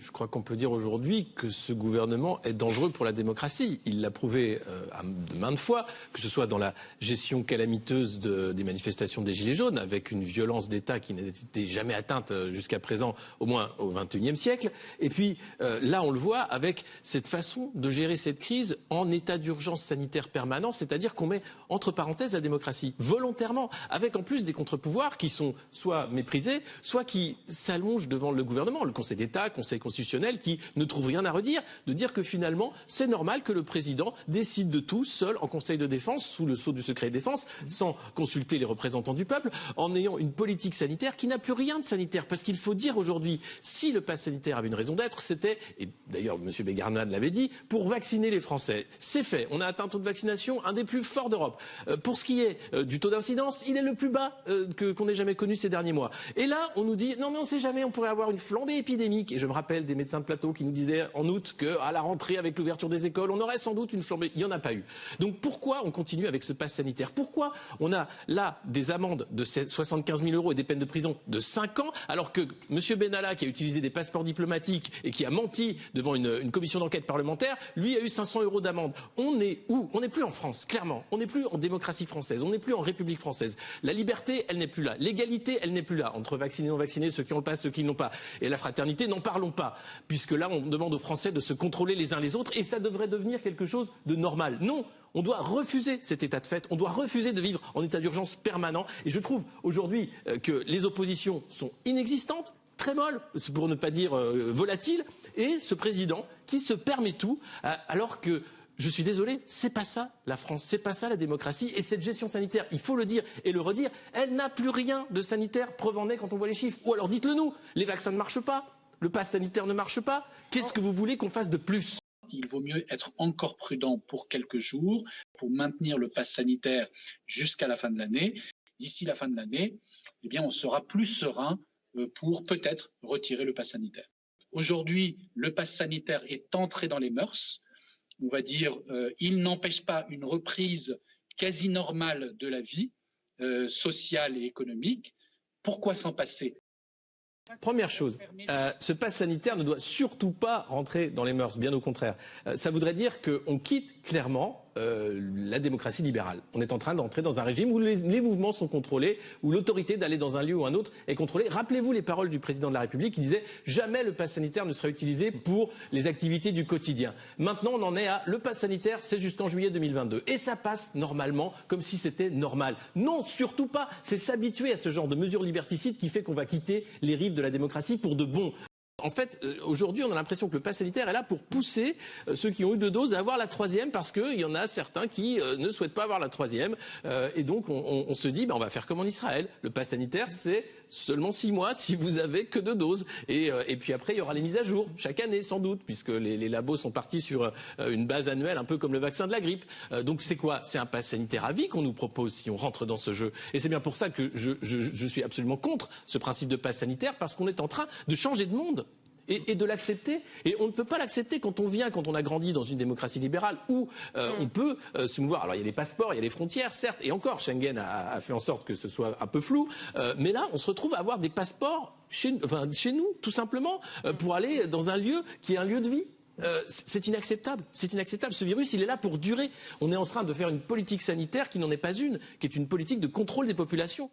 Je crois qu'on peut dire aujourd'hui que ce gouvernement est dangereux pour la démocratie. Il l'a prouvé de maintes fois, que ce soit dans la gestion calamiteuse des manifestations des Gilets jaunes, avec une violence d'État qui n'était jamais atteinte jusqu'à présent, au moins au XXIe siècle. Et puis là, on le voit avec cette façon de gérer cette crise en état d'urgence sanitaire permanent, c'est-à-dire qu'on met entre parenthèses la démocratie, volontairement, avec en plus des contre-pouvoirs qui sont soit méprisés, soit qui s'allongent devant le gouvernement, le Conseil d'État, Conseil constitutionnel, qui ne trouve rien à redire, de dire que finalement c'est normal que le président décide de tout seul en Conseil de défense, sous le sceau du secret défense, sans consulter les représentants du peuple, en ayant une politique sanitaire qui n'a plus rien de sanitaire. Parce qu'il faut dire aujourd'hui, si le pass sanitaire avait une raison d'être, c'était, et d'ailleurs M. Begarnad l'avait dit, pour vacciner les Français. C'est fait, on a atteint un taux de vaccination un des plus forts d'Europe. Pour ce qui est du taux d'incidence, il est le plus bas qu'on ait jamais connu ces derniers mois. Et là, on nous dit, non mais on ne sait jamais, on pourrait avoir une flambée épidémique. Et je me rappelle des médecins de plateau qui nous disaient en août qu'à la rentrée, avec l'ouverture des écoles, on aurait sans doute une flambée. Il n'y en a pas eu. Donc pourquoi on continue avec ce pass sanitaire? Pourquoi on a là des amendes de 75 000 € et des peines de prison de 5 ans, alors que M. Benalla, qui a utilisé des passeports diplomatiques et qui a menti devant une commission d'enquête parlementaire, lui a eu 500 € d'amende. On est où? On n'est plus en France, clairement. On n'est plus en démocratie française. On n'est plus en République française. La liberté, elle n'est plus là. L'égalité, elle n'est plus là. Entre vaccinés et non vaccinés, ceux qui ont le pass, ceux qui ne l'ont pas. Et la fraternité, n'en parlons pas. Puisque là, on demande aux Français de se contrôler les uns les autres et ça devrait devenir quelque chose de normal. Non, on doit refuser cet état de fait, on doit refuser de vivre en état d'urgence permanent. Et je trouve aujourd'hui que les oppositions sont inexistantes, très molles, pour ne pas dire volatiles, et ce président qui se permet tout, alors que, je suis désolé, c'est pas ça la France, c'est pas ça la démocratie. Et cette gestion sanitaire, il faut le dire et le redire, elle n'a plus rien de sanitaire, preuve en est quand on voit les chiffres. Ou alors dites-le nous, les vaccins ne marchent pas. Le pass sanitaire ne marche pas. Qu'est-ce que vous voulez qu'on fasse de plus? Il vaut mieux être encore prudent pour quelques jours, pour maintenir le pass sanitaire jusqu'à la fin de l'année. D'ici la fin de l'année, eh bien, on sera plus serein pour peut-être retirer le pass sanitaire. Aujourd'hui, le pass sanitaire est entré dans les mœurs. On va dire, il n'empêche pas une reprise quasi normale de la vie sociale et économique. Pourquoi s'en passer? Première chose, ce pass sanitaire ne doit surtout pas rentrer dans les mœurs, bien au contraire. Ça voudrait dire qu'on quitte clairement la démocratie libérale. On est en train d'entrer dans un régime où les mouvements sont contrôlés, où l'autorité d'aller dans un lieu ou un autre est contrôlée. Rappelez-vous les paroles du président de la République qui disait « Jamais le pass sanitaire ne sera utilisé pour les activités du quotidien ». Maintenant, on en est à « Le pass sanitaire, c'est jusqu'en juillet 2022 ». Et ça passe normalement, comme si c'était normal. Non, surtout pas. C'est s'habituer à ce genre de mesures liberticides qui fait qu'on va quitter les rives de la démocratie pour de bon. En fait, aujourd'hui, on a l'impression que le pass sanitaire est là pour pousser ceux qui ont eu 2 doses à avoir la 3e parce qu'il y en a certains qui ne souhaitent pas avoir la 3e. Et donc, on se dit, on va faire comme en Israël. Le pass sanitaire, c'est seulement 6 mois si vous avez que 2 doses. Et puis après, il y aura les mises à jour, chaque année sans doute, puisque les labos sont partis sur une base annuelle, un peu comme le vaccin de la grippe. Donc c'est quoi? C'est un pass sanitaire à vie qu'on nous propose si on rentre dans ce jeu. Et c'est bien pour ça que je suis absolument contre ce principe de pass sanitaire, parce qu'on est en train de changer de monde. Et de l'accepter. Et on ne peut pas l'accepter quand on a grandi dans une démocratie libérale où on peut se mouvoir. Alors il y a les passeports, il y a les frontières, certes, et encore Schengen a fait en sorte que ce soit un peu flou. Mais là, on se retrouve à avoir des passeports chez nous, tout simplement, pour aller dans un lieu qui est un lieu de vie. C'est inacceptable. C'est inacceptable. Ce virus, il est là pour durer. On est en train de faire une politique sanitaire qui n'en est pas une, qui est une politique de contrôle des populations.